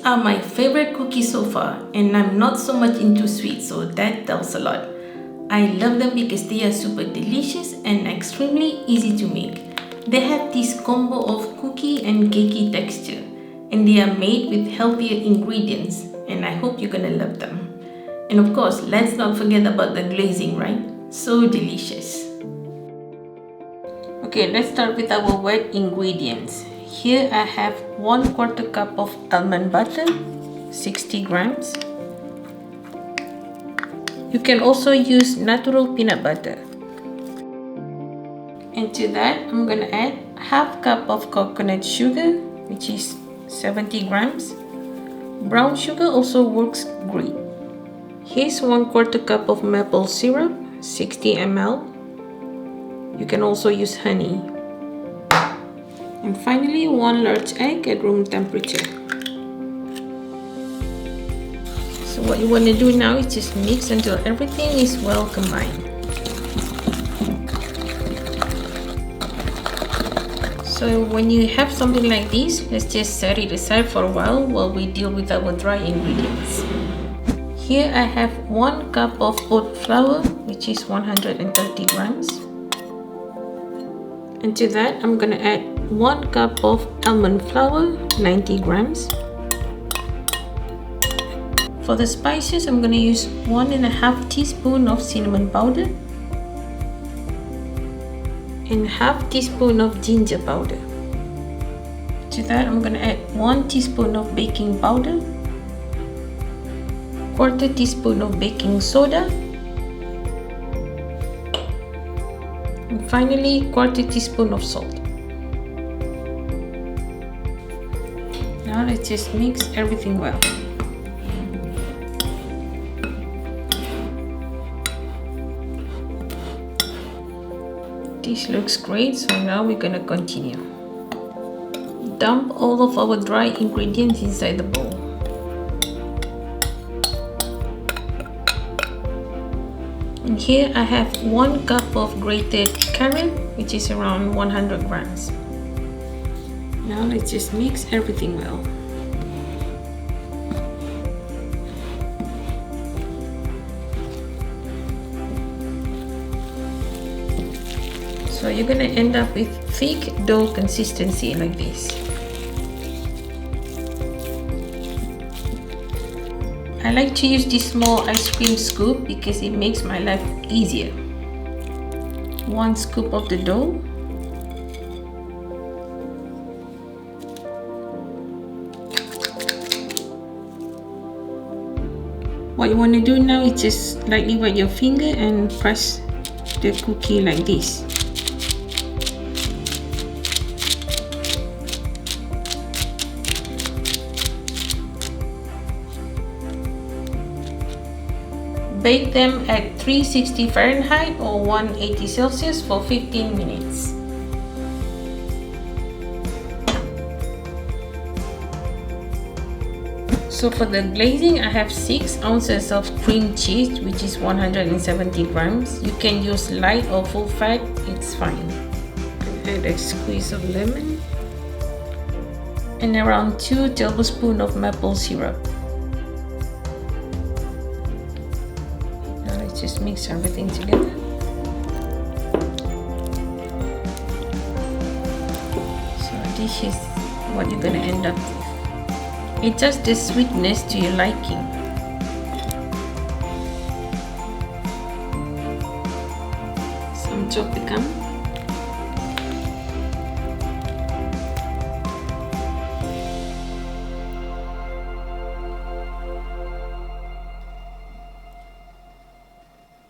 These are my favorite cookies so far, and I'm not so much into sweets, so that tells a lot. I love them because they are super delicious and extremely easy to make. They have this combo of cookie and cakey texture, and they are made with healthier ingredients, and I hope you're gonna love them. And of course, let's not forget about the glazing, right? So delicious. Okay, let's start with our wet ingredients. Here I have 1/4 cup of almond butter, 60 grams. You can also use natural peanut butter. And to that, I'm gonna add half cup of coconut sugar, which is 70 grams. Brown sugar also works great. Here's 1/4 cup of maple syrup, 60 ml. You can also use honey. And finally, 1 large egg at room temperature. So what you want to do now is just mix until everything is well combined. So when you have something like this, let's just set it aside for a while we deal with our dry ingredients. Here I have 1 cup of oat flour, which is 130 grams. And to that, I'm gonna add 1 cup of almond flour, 90 grams. For the spices, I'm gonna use 1.5 teaspoon of cinnamon powder and half teaspoon of ginger powder. To that, I'm gonna add 1 teaspoon of baking powder, 1/4 teaspoon of baking soda, and finally 1/4 teaspoon of salt. Now let's just mix everything well. This looks great, so now we're gonna continue. Dump all of our dry ingredients inside the bowl. And here I have 1 cup of grated carrot, which is around 100 grams. Now let's just mix everything well. So you're gonna end up with thick dough consistency like this. I like to use this small ice cream scoop because it makes my life easier. 1 scoop of the dough. What you want to do now is just lightly wet your finger and press the cookie like this. Bake them at 360 Fahrenheit or 180 Celsius for 15 minutes. So for the glazing, I have 6 ounces of cream cheese, which is 170 grams. You can use light or full fat, it's fine. Add a squeeze of lemon and around 2 tablespoons of maple syrup. Now let's just mix everything together. So this is what you're gonna end up with. Adjust the sweetness to your liking. Some chopped pecan.